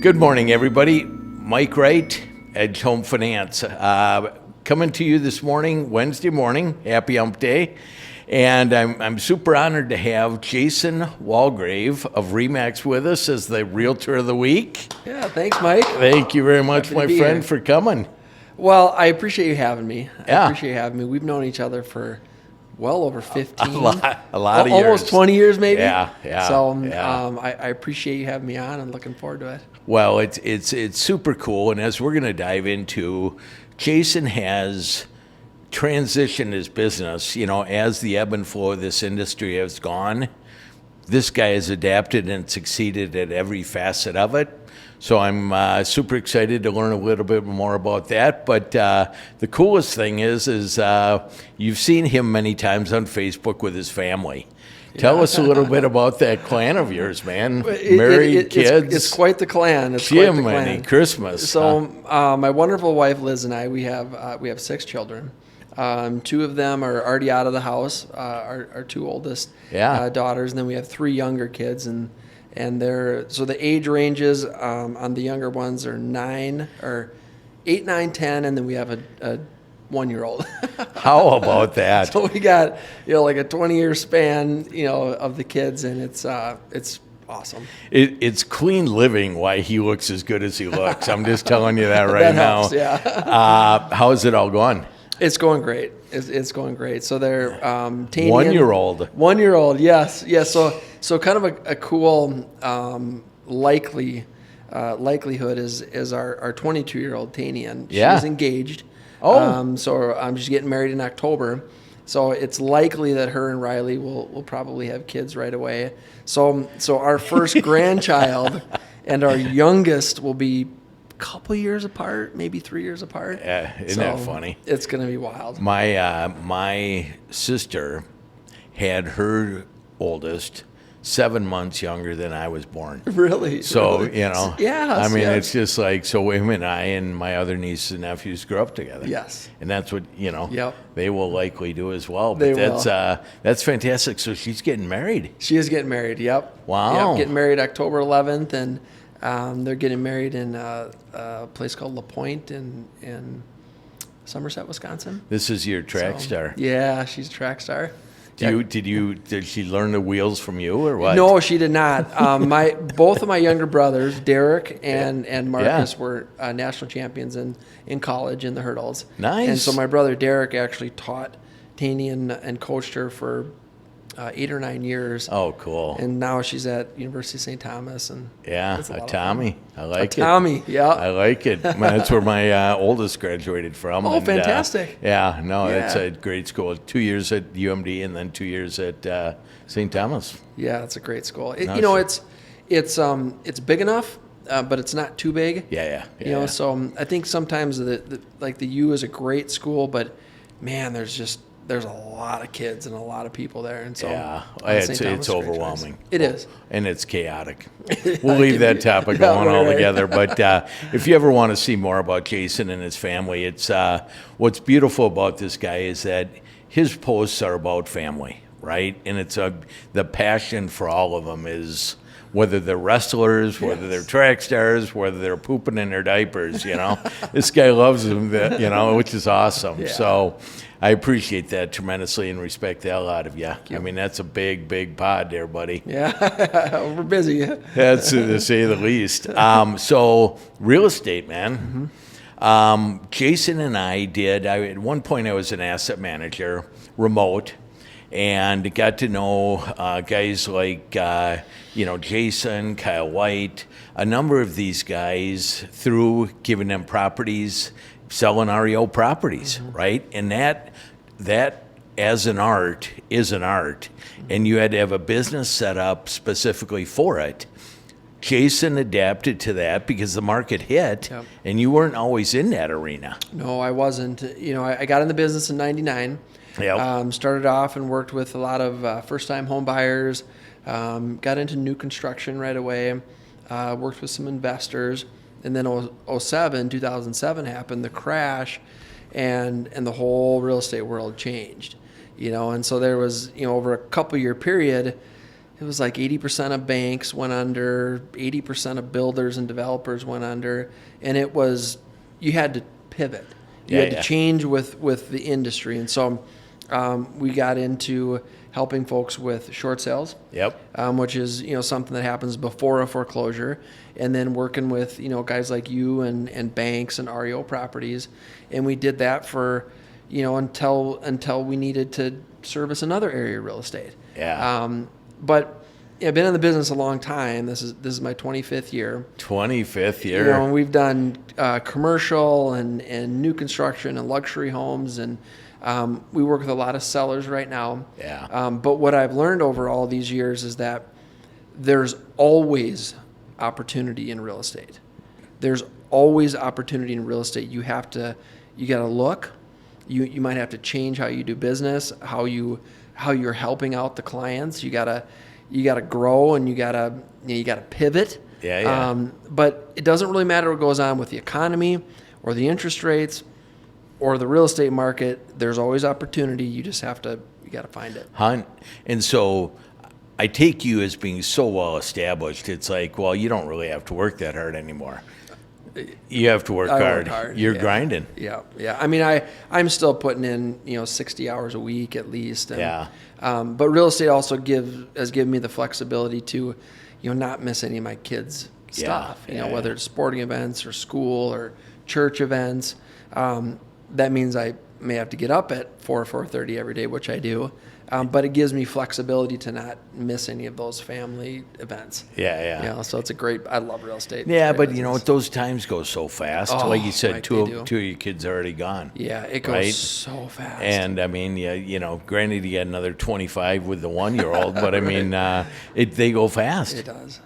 Good morning, everybody. Mike Wright, Edge Home Finance. Coming to you this morning, Wednesday morning. Happy Hump Day. And I'm super honored to have Jason Walgrave of RE/MAX with us as the Realtor of the Week. Yeah, thanks, Mike. Thank you very much, my friend, here. for coming. Well, I appreciate you having me. Yeah. I appreciate you having me. We've known each other for well over 15. A lot of years. Almost 20 years, maybe. Yeah. So yeah. I appreciate you having me on and looking forward to it. Well, it's super cool, and as we're going to dive into, Jason has transitioned his business, as the ebb and flow of this industry has gone. This guy has adapted and succeeded at every facet of it. So I'm super excited to learn a little bit more about that. But the coolest thing is you've seen him many times on Facebook with his family. Tell us a little bit about that clan of yours, man. Married, kids. It's quite the clan. It's Jim, quite the clan. Christmas. So my wonderful wife Liz and I, we have 6 children. 2 of them are already out of the house. Our 2 oldest daughters, and then we have 3 younger kids, and so the age ranges on the younger ones are 8, 9, 10, and then we have a 1-year-old. How about that? So we got like a 20-year span of the kids, and it's awesome. It's clean living why he looks as good as he looks. I'm just telling you that right that now. Helps, yeah. How's it all going? It's going great. It's going great. So they're Tanya, 1-year-old. 1-year-old, yes. So kind of a cool likelihood is our 22-year-old Tanya, and she's engaged. Oh. So she's getting married in October. So it's likely that her and Riley will probably have kids right away. So our first grandchild and our youngest will be couple years apart, maybe 3 years apart. Yeah, isn't that funny? It's going to be wild. My sister had her oldest 7 months younger than I was born. Really? So, really? I mean, it's just like, so him and I and my other nieces and nephews grew up together. Yes. And that's what, Yep. they will likely do as well. But that's fantastic. So she's getting married. She is getting married, yep. Wow. Yep, getting married October 11th, and they're getting married in a place called La Pointe in Somerset, Wisconsin. This is your track star. Yeah, she's a track star. Did she learn the wheels from you or what? No, she did not. Both of my younger brothers, Derek and Marcus, were national champions in college in the hurdles. Nice. And so my brother Derek actually taught Tanya and coached her for 8 or 9 years. Oh, cool. And now she's at University of St. Thomas. And a Tommy. I like it. Tommy, yeah. I like it. That's where my oldest graduated from. Oh, fantastic. That's a great school. 2 years at UMD and then 2 years at St. Thomas. Yeah, it's a great school. It's big enough, but it's not too big. Yeah. So I think sometimes the U is a great school, but man, there's a lot of kids and a lot of people there, and so it's overwhelming. It is, and it's chaotic. We'll leave that topic going altogether. But if you ever want to see more about Jason and his family, it's what's beautiful about this guy is that his posts are about family, right? And it's the passion for all of them is. Whether they're wrestlers, whether they're track stars, whether they're pooping in their diapers, this guy loves them, which is awesome. Yeah. So I appreciate that tremendously and respect the hell out of you. I mean, that's a big, big pod there, buddy. Yeah, we're busy. That's to say the least. So real estate, man. Mm-hmm. Jason and I at one point I was an asset manager, remote, and got to know guys like, Jason, Kyle White, a number of these guys through giving them properties, selling REO properties, right? And that as an art is an art, and you had to have a business set up specifically for it. Jason adapted to that because the market hit, and you weren't always in that arena. No, I wasn't. I got in the business in '99. Yep. Started off and worked with a lot of first-time home buyers. Got into new construction right away. Worked with some investors, and then 2007 happened, the crash, and the whole real estate world changed. And so there was over a couple year period, it was like 80% of banks went under, 80% of builders and developers went under, and it was, you had to pivot. You had to change with the industry. And so we got into helping folks with short sales, which is, something that happens before a foreclosure, and then working with, guys like you and banks and REO properties. And we did that for, until we needed to service another area of real estate. But I've been in the business a long time. This is my 25th year. 25th year. And we've done commercial and new construction and luxury homes, and we work with a lot of sellers right now. But what I've learned over all these years is that there's always opportunity in real estate. There's always opportunity in real estate. You got to look. You might have to change how you do business, how you're helping out the clients. You gotta grow, and you gotta pivot. But it doesn't really matter what goes on with the economy or the interest rates or the real estate market. There's always opportunity. You just gotta find it. And so I take you as being so well established. It's like, well, you don't really have to work that hard anymore. You have to work hard. You're grinding. Yeah. I mean, I'm still putting in 60 hours a week at least. And, but real estate also has given me the flexibility to, not miss any of my kids' stuff. Whether it's sporting events or school or church events. That means I may have to get up at 4:30 every day, which I do. But it gives me flexibility to not miss any of those family events. So it's I love real estate. But those times go so fast. Like you said, two of your kids are already gone. It goes so fast. And I mean, granted you got another 25 with the 1-year-old, but I mean, they go fast. It does.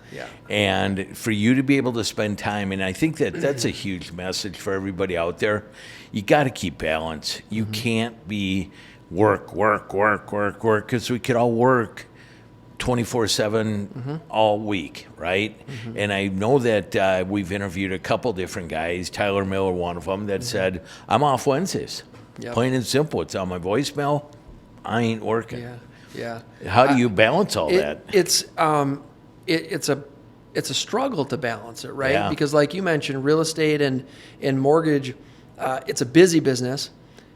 And for you to be able to spend time, and I think that's a huge message for everybody out there. You got to keep balance. You can't be work, because we could all work 24/7 all week, right? And I know that we've interviewed a couple different guys, Tyler Miller, one of them, that said, I'm off Wednesdays. Plain and simple. It's on my voicemail. I ain't working. How do you balance all that? It's a struggle to balance it, right? Because like you mentioned, real estate and mortgage, it's a busy business,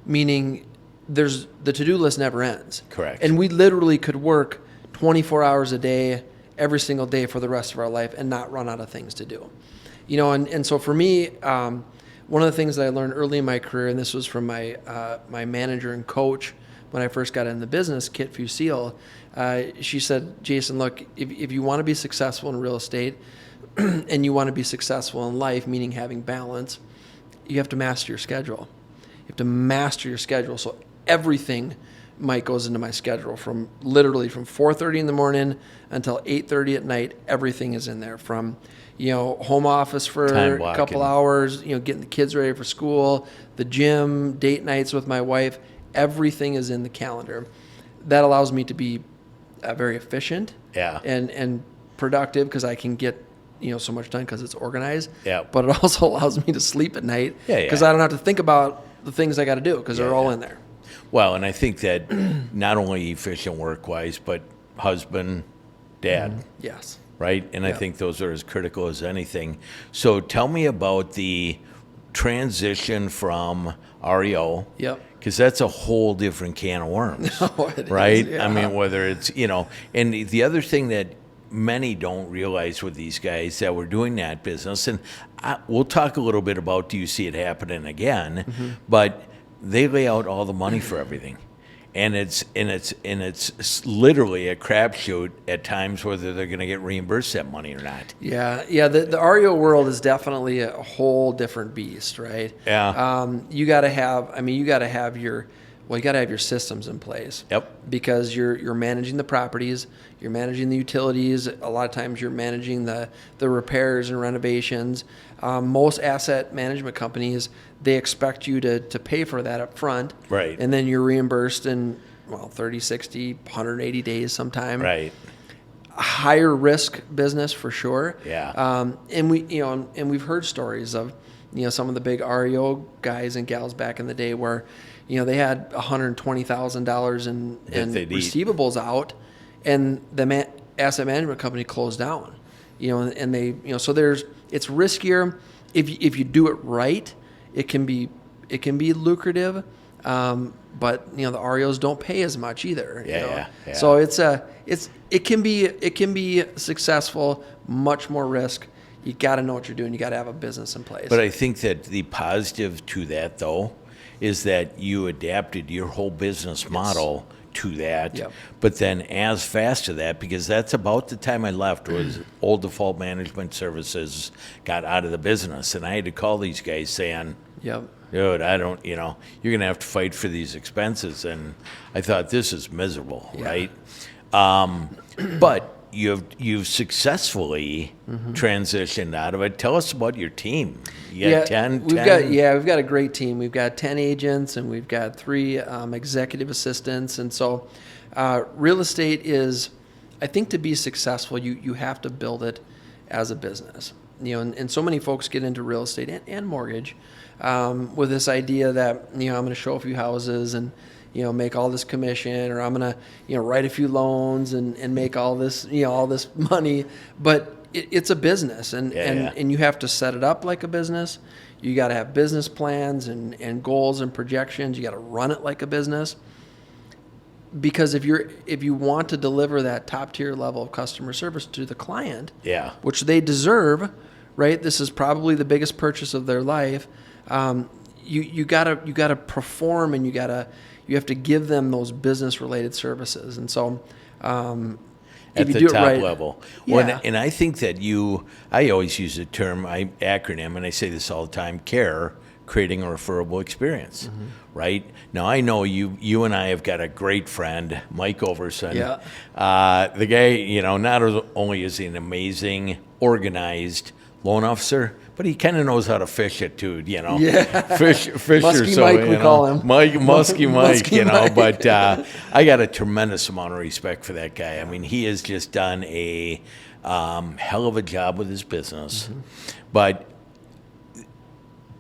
meaning the to-do list never ends. Correct. And we literally could work 24 hours a day, every single day for the rest of our life and not run out of things to do. And so for me, one of the things that I learned early in my career, and this was from my manager and coach when I first got in the business, Kit Fusil, she said, Jason, look, if you want to be successful in real estate and you want to be successful in life, meaning having balance, you have to master your schedule. You have to master your schedule. So everything goes into my schedule from 4:30 in the morning until 8:30 at night. Everything is in there, from home office for a couple hours, getting the kids ready for school, the gym, date nights with my wife. Everything is in the calendar. That allows me to be very efficient and productive, because I can get so much done because it's organized. But it also allows me to sleep at night because I don't have to think about the things I got to do, because they're all in there. Well, and I think that not only efficient work-wise, but husband, dad. Yes. Right? And I think those are as critical as anything. So tell me about the transition from REO. Because that's a whole different can of worms. Right? I mean, whether it's, and the other thing that many don't realize with these guys that we're doing that business, and we'll talk a little bit about, do you see it happening again? But they lay out all the money for everything, and it's literally a crapshoot at times whether they're going to get reimbursed that money or not. The REO world is definitely a whole different beast, right? You got to have your systems in place. Because you're managing the properties, you're managing the utilities. A lot of times you're managing the repairs and renovations. Most asset management companies, they expect you to pay for that up front. Right. And then you're reimbursed in 30, 60, 180 days sometime. Right. Higher risk business for sure. And we've heard stories of some of the big REO guys and gals back in the day where they had $120,000 in receivables out, and asset management company closed down, and they, so it's riskier. If you do it right, it can be lucrative, but the REOs don't pay as much either. Yeah. So it can be successful, much more risk. You got to know what you're doing. You got to have a business in place. But I think that the positive to that, though, is that you adapted your whole business model to that. Yep. But then as fast to that, because that's about the time I left, was Old Default Management Services got out of the business. And I had to call these guys saying, Yep. dude, I don't, you're going to have to fight for these expenses. And I thought, this is miserable, right? But you've successfully transitioned out of it. Tell us about your team. You got 10? We've got a great team. We've got 10 agents, and we've got 3 executive assistants. And so real estate is, I think, to be successful, you have to build it as a business. And so many folks get into real estate and mortgage with this idea that, I'm going to show a few houses and make all this commission, or I'm going to, write a few loans and make all this, all this money. But it's a business, and you have to set it up like a business. You got to have business plans and goals and projections. You got to run it like a business. Because if you want to deliver that top tier level of customer service to the client, which they deserve, right? This is probably the biggest purchase of their life. You gotta perform, and you have to give them those business related services. And so at if you the do it top right, level. Yeah. And I think that I always use the term, acronym, and I say this all the time, CARE, creating a referable experience, right? Now, I know you and I have got a great friend, Mike Overson. The guy, not only is he an amazing, organized loan officer, but he kind of knows how to fish it too, Fisher, Musky so, Mike, we call him. Musky Mike, Mike. But I got a tremendous amount of respect for that guy. I mean, he has just done a hell of a job with his business. But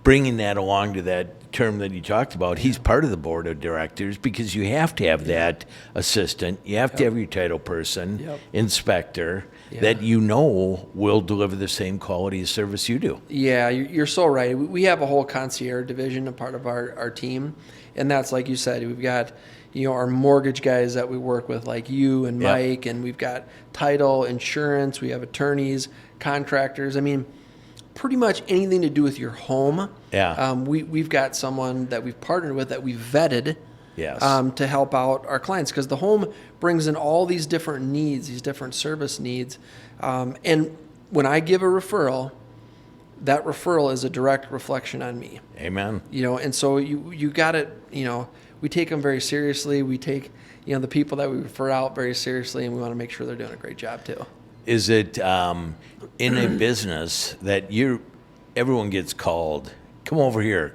bringing that along to that term that you talked about, he's part of the board of directors, because you have to have that assistant, you have to have your title person, inspector, that will deliver the same quality of service you do. Yeah, you're so right. We have a whole concierge division, a part of our team, and that's, like you said, we've got our mortgage guys that we work with, like you and Mike, and we've got title, insurance, we have attorneys, contractors. I mean, pretty much anything to do with your home. We've got someone that we've partnered with that we've vetted to help out our clients, because the home brings in all these different needs, these different service needs. And when I give a referral, that referral is a direct reflection on me. Amen. And so you got it, we take them very seriously. We take, the people that we refer out very seriously, and we want to make sure they're doing a great job too. Is it in a business that everyone gets called, come over here,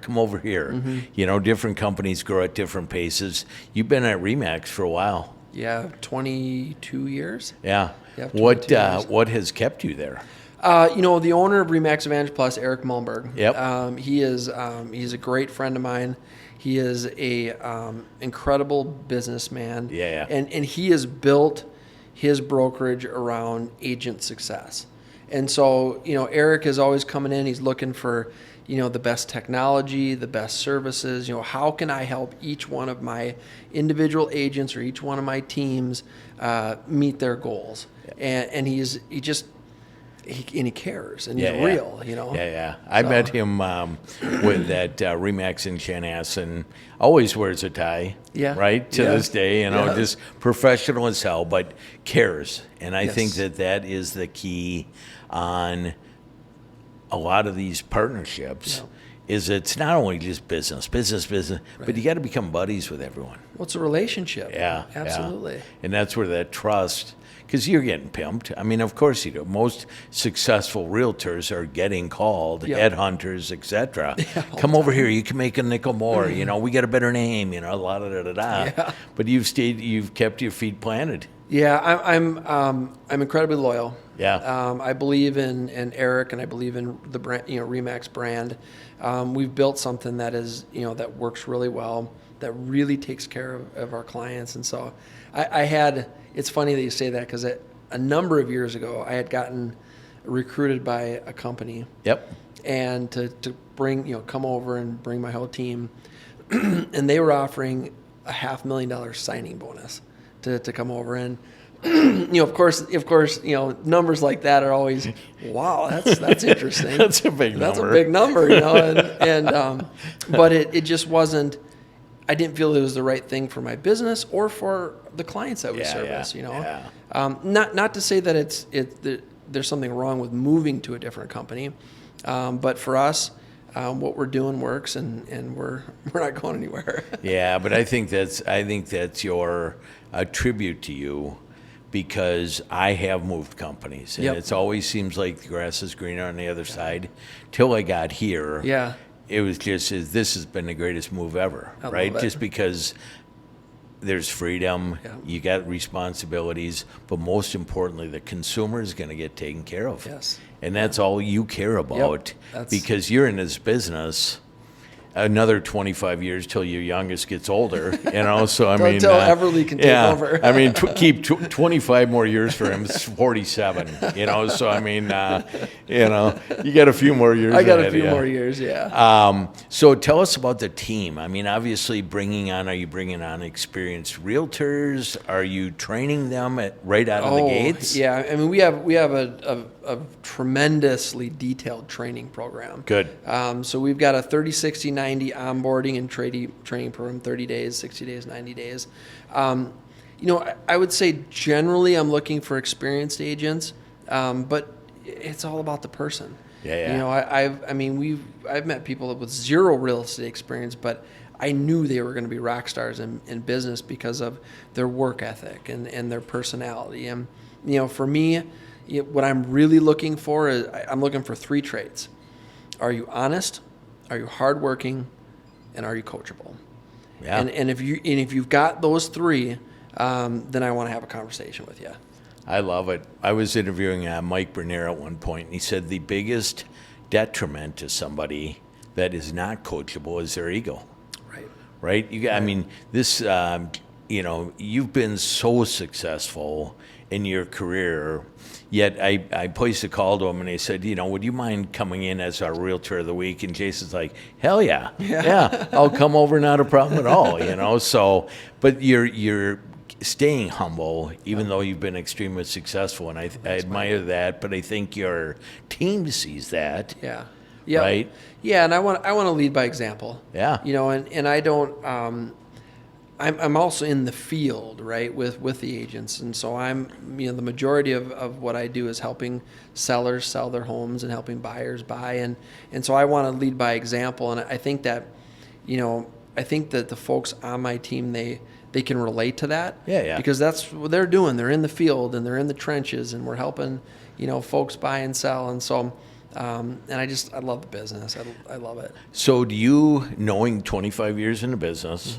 different companies grow at different paces. You've been at RE/MAX for a while. Yeah, 22 years. Yeah. What has kept you there? The owner of RE/MAX Advantage Plus, Eric Mullenberg. He's a great friend of mine. He is a incredible businessman. And he has built his brokerage around agent success. And so, Eric is always coming in. He's looking for, the best technology, the best services. How can I help each one of my individual agents or each one of my teams meet their goals? And he cares, and he's real, I met him with that RE/MAX in Chanhassen. Always wears a tie, right? To this day, just professional as hell, but cares. And I think that is the key on a lot of these partnerships. Is it's not only just business, but you got to become buddies with everyone. Well, it's a relationship. Absolutely. And that's where that trust, because you're getting pimped. I mean, of course you do. Most successful realtors are getting called, headhunters, etc. Come over here. You can make a nickel more. We got a better name. A lot of But you've kept your feet planted. I'm incredibly loyal. I believe in Eric, and I believe in the brand, RE/MAX brand. We've built something that is, that works really well, that really takes care of our clients. And so it's funny that you say that, because a number of years ago, I had gotten recruited by a company. Yep. And to bring, come over and bring my whole team. And they were offering a $500,000 signing bonus to come over. And, of course, numbers like that are always, wow, that's interesting. That's a big number. That's a big number, but it just wasn't, I didn't feel it was the right thing for my business or for the clients that we service, Yeah. Not to say that there's something wrong with moving to a different company, but for us, what we're doing works, and we're not going anywhere. Yeah, but I think that's your a tribute to you, because I have moved companies, and it always seems like the grass is greener on the other side. Till I got here, it was just, this has been the greatest move ever, right? Just because there's freedom, you got responsibilities, but most importantly, the consumer is going to get taken care of. Yes. And that's all you care about, because you're in this business another 25 years till your youngest gets older, so I mean, until Everly can take over. I mean, keep 25 more years for him. It's 47, so I mean, you got a few more years. I got a few more years. So tell us about the team. I mean, obviously are you bringing on experienced realtors? Are you training them right out of the gates? Yeah. I mean, we have a tremendously detailed training program. Good. So we've got a 30, 60, 90 onboarding and training program, 30 days, 60 days, 90 days. I would say generally I'm looking for experienced agents, but it's all about the person. I've met people with zero real estate experience, but I knew they were going to be rock stars in business because of their work ethic and their personality. And, for me, what I'm really looking for is I'm looking for 3 traits. Are you honest? Are you hardworking? And are you coachable? Yeah. And if you've got those 3, then I want to have a conversation with you. I love it. I was interviewing Mike Bernier at one point, and he said the biggest detriment to somebody that is not coachable is their ego. Right. I mean, this. You've been so successful in your career. Yet I placed a call to him, and they said, would you mind coming in as our Realtor of the Week? And Jason's like, hell yeah, I'll come over, not a problem at all, So, but you're staying humble, even though you've been extremely successful, and I admire that. But I think your team sees that. Yeah. Right. Yeah, and I want to lead by example. Yeah. And I don't. I'm also in the field, right, with the agents, and so I'm, the majority of what I do is helping sellers sell their homes and helping buyers buy, and so I want to lead by example, and I think that, the folks on my team they can relate to that, because that's what they're doing. They're in the field and they're in the trenches, and we're helping, folks buy and sell, and so. And I love the business. I love it. So do you, knowing 25 years in the business,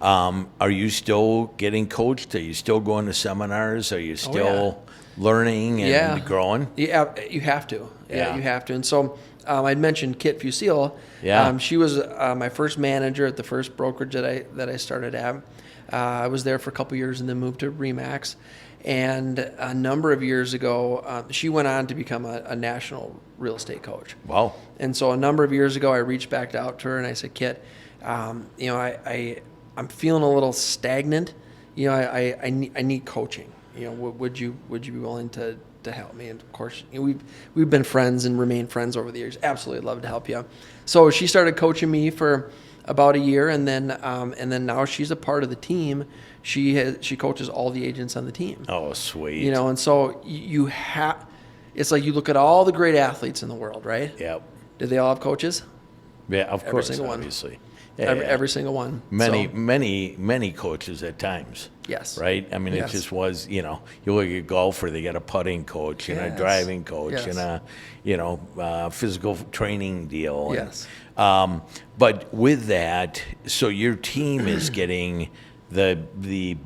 are you still getting coached? Are you still going to seminars? Are you still learning and growing? Yeah, you have to. Yeah, you have to. And so I'd mentioned Kit Fusil. She was my first manager at the first brokerage that I started at. I was there for a couple years and then moved to Remax. And a number of years ago, she went on to become a national real estate coach. Wow. And so a number of years ago, I reached back out to her and I said, Kit, I'm feeling a little stagnant. I need coaching. Would you be willing to help me? And of course, we've been friends and remain friends over the years. Absolutely love to help you. So she started coaching me for about a year, and then now she's a part of the team. She coaches all the agents on the team. Oh, sweet. And so it's like you look at all the great athletes in the world, right? Yep. Do they all have coaches? Yeah, of course, every single obviously. One. Every single one. Many coaches at times. Yes. Right? I mean, it just was, you look at a golfer, they got a putting coach and a driving coach and a, physical training deal. Yes. But with that, so your team is getting the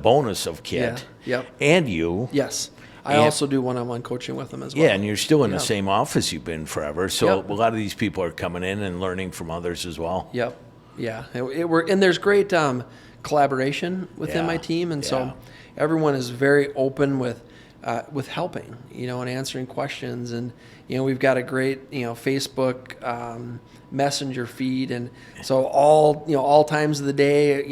bonus of Kit. Yep. And you. Yes. I also do one-on-one coaching with them as well. Yeah, and you're still in the same office you've been forever. So a lot of these people are coming in and learning from others as well. Yep. Yeah. And there's great collaboration within my team. And so everyone is very open with with helping, and answering questions. And, we've got a great, Facebook messenger feed. And so all times of the day,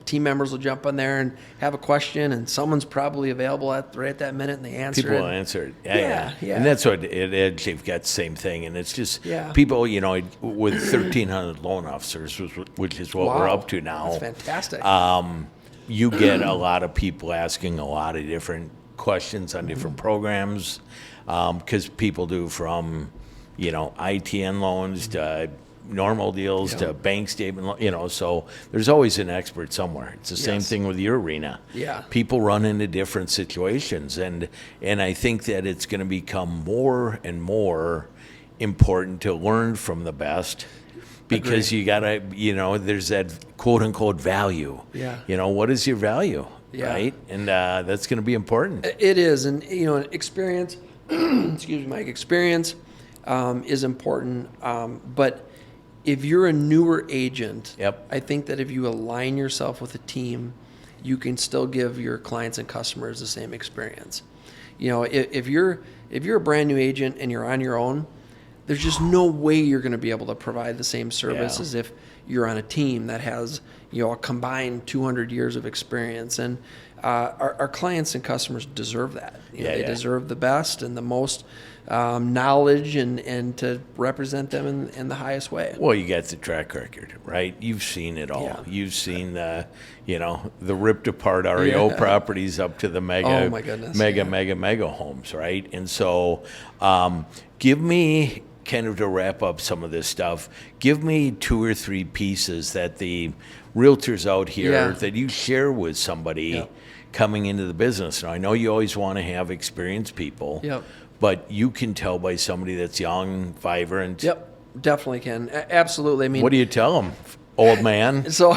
team members will jump on there and have a question, and someone's probably available right at that minute, and they answer People it. will answer it. Yeah. And that's what they've got the same thing. And it's just people, with 1,300 loan officers, which is what we're up to now. That's fantastic. You get a lot of people asking a lot of different questions on different programs, because people do from, ITN loans to normal deals to bank statement, so there's always an expert somewhere. It's the same thing with your arena. Yeah. People run into different situations, and I think that it's going to become more and more important to learn from the best. Because you gotta, there's that quote unquote value. Yeah. What is your value? Yeah. Right? And that's going to be important. It is. And, experience, excuse me, Mike, experience is important. But if you're a newer agent, I think that if you align yourself with a team, you can still give your clients and customers the same experience. If you're a brand new agent and you're on your own, there's just no way you're going to be able to provide the same service as if you're on a team that has, a combined 200 years of experience. And our clients and customers deserve that. They deserve the best and the most knowledge and to represent them in the highest way. Well, you got the track record, right? You've seen it all. Yeah. You've seen the ripped apart REO properties up to the mega homes, right? And so give me, kind of to wrap up some of this stuff, give me 2 or 3 pieces that the realtors out here that you share with somebody coming into the business. Now, I know you always want to have experienced people, but you can tell by somebody that's young, vibrant. Yep, definitely can. Absolutely. I mean, what do you tell them, old man? So,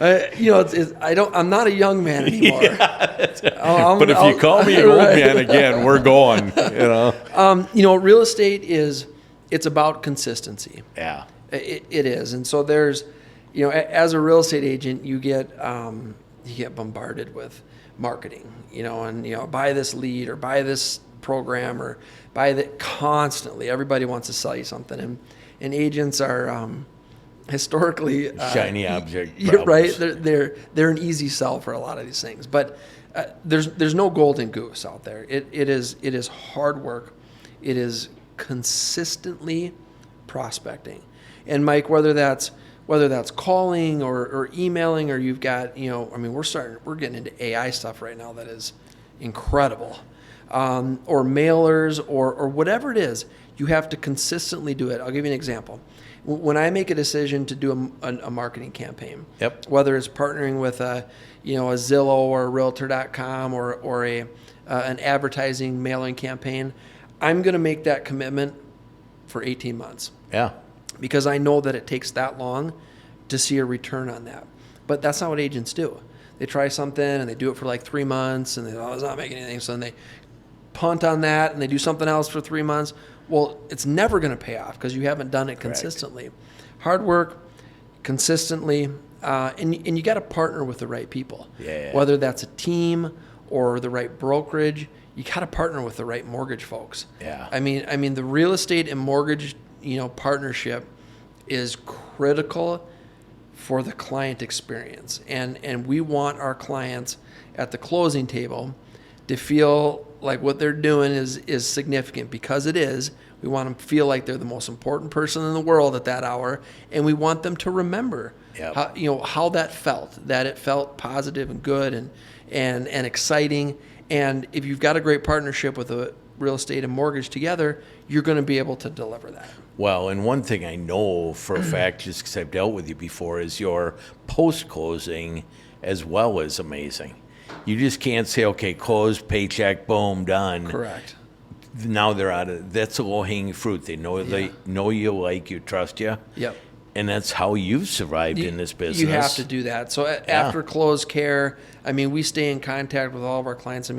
I'm not a young man anymore. But if you call me an old man again, we're going. Real estate it's about consistency. Yeah, it is, and so there's, as a real estate agent, you get bombarded with marketing, and buy this lead or buy this program or buy that constantly. Everybody wants to sell you something, and agents are. Historically, shiny object, right? They're an easy sell for a lot of these things, but there's no golden goose out there. It is hard work. It is consistently prospecting, and Mike, whether that's calling or emailing, or you've got we're getting into AI stuff right now that is incredible, or mailers or whatever it is. You have to consistently do it. I'll give you an example. When I make a decision to do a marketing campaign, whether it's partnering with a Zillow or a Realtor.com or an advertising mailing campaign, I'm going to make that commitment for 18 months. Yeah. Because I know that it takes that long to see a return on that. But that's not what agents do. They try something and they do it for like 3 months and it's not making anything. So then they punt on that and they do something else for 3 months. Well, it's never going to pay off because you haven't done it consistently. Hard work, consistently, and you got to partner with the right people. Yeah. Whether that's a team or the right brokerage, you got to partner with the right mortgage folks. Yeah. I mean, the real estate and mortgage, partnership is critical for the client experience, and we want our clients at the closing table to feel like what they're doing is significant, because it is. We want them to feel like they're the most important person in the world at that hour, and we want them to remember how that felt, that it felt positive and good and exciting. And if you've got a great partnership with a real estate and mortgage together, you're going to be able to deliver that. Well, and one thing I know for a fact, just because I've dealt with you before, is your post-closing as well is amazing. You just can't say, okay, close, paycheck, boom, done. Correct. Now they're out of, that's a low-hanging fruit. They know you, like you, trust you. Yep. And that's how you've survived in this business. You have to do that. So after close care, we stay in contact with all of our clients,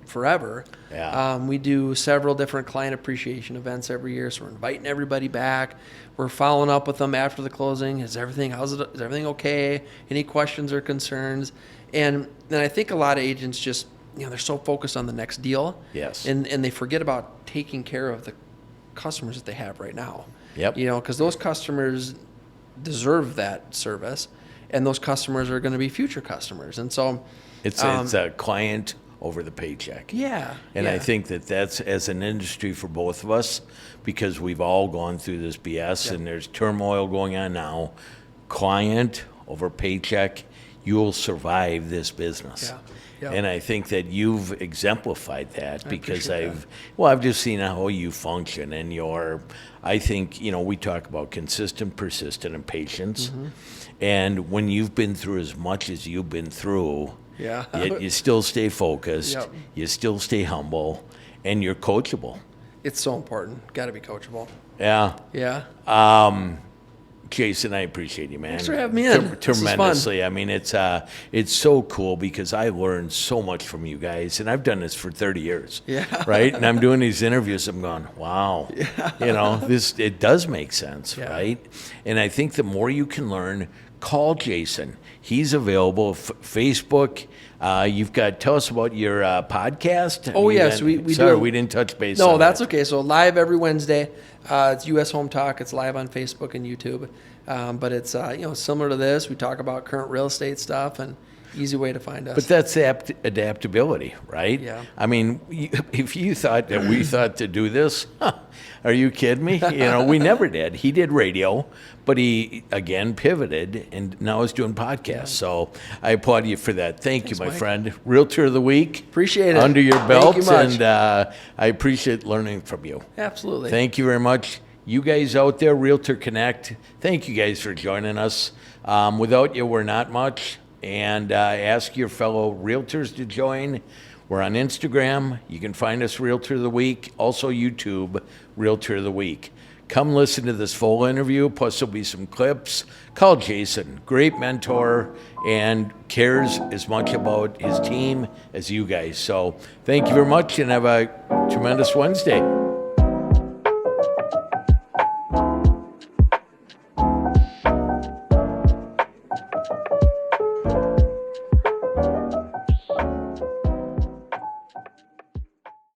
forever. Yeah. We do several different client appreciation events every year, so we're inviting everybody back. We're following up with them after the closing. Is everything okay? Any questions or concerns? And then I think a lot of agents just, they're so focused on the next deal. Yes. And they forget about taking care of the customers that they have right now. Yep. Because those customers deserve that service, and those customers are going to be future customers. And so it's a client over the paycheck. Yeah. And I think that's as an industry for both of us, because we've all gone through this BS and there's turmoil going on now. Client over paycheck, you'll survive this business. Yeah. Yep. And I think that you've exemplified that, because I've just seen how you function, and I think, we talk about consistent, persistent, and patience. Mm-hmm. And when you've been through as much as you've been through, Yeah. you still stay focused, Yep. you still stay humble, and you're coachable. It's so important. Got to be coachable. Yeah. Yeah. Jason, I appreciate you, man. Thanks for having me in. This is fun. Tremendously. I mean, it's so cool, because I learned so much from you guys, and I've done this for 30 years. Yeah. Right? And I'm doing these interviews, I'm going, wow. Yeah. It does make sense, right? And I think the more you can learn, call Jason. He's available. Facebook. Tell us about your podcast. Oh, yes. We didn't touch base on No, that's that. okay. So live every Wednesday. It's U.S. Home Talk. It's live on Facebook and YouTube. But it's, similar to this. We talk about current real estate stuff, and easy way to find us. But that's adaptability, right? Yeah. I mean, if you thought that we thought to do this, are you kidding me? We never did. He did radio, but he, again, pivoted, and now he's doing podcasts. Yeah. So I applaud you for that. Thanks, you, my friend. Realtor of the Week. Appreciate it. Under your belt. Thank you much. And I appreciate learning from you. Absolutely. Thank you very much. You guys out there, Realtor Connect, thank you guys for joining us. Without you, we're not much. And ask your fellow realtors to join. We're on Instagram. You can find us Realtor of the Week. Also YouTube, Realtor of the Week. Come listen to this full interview, plus there'll be some clips. Call Jason, great mentor, and cares as much about his team as you guys. So thank you very much, and have a tremendous Wednesday.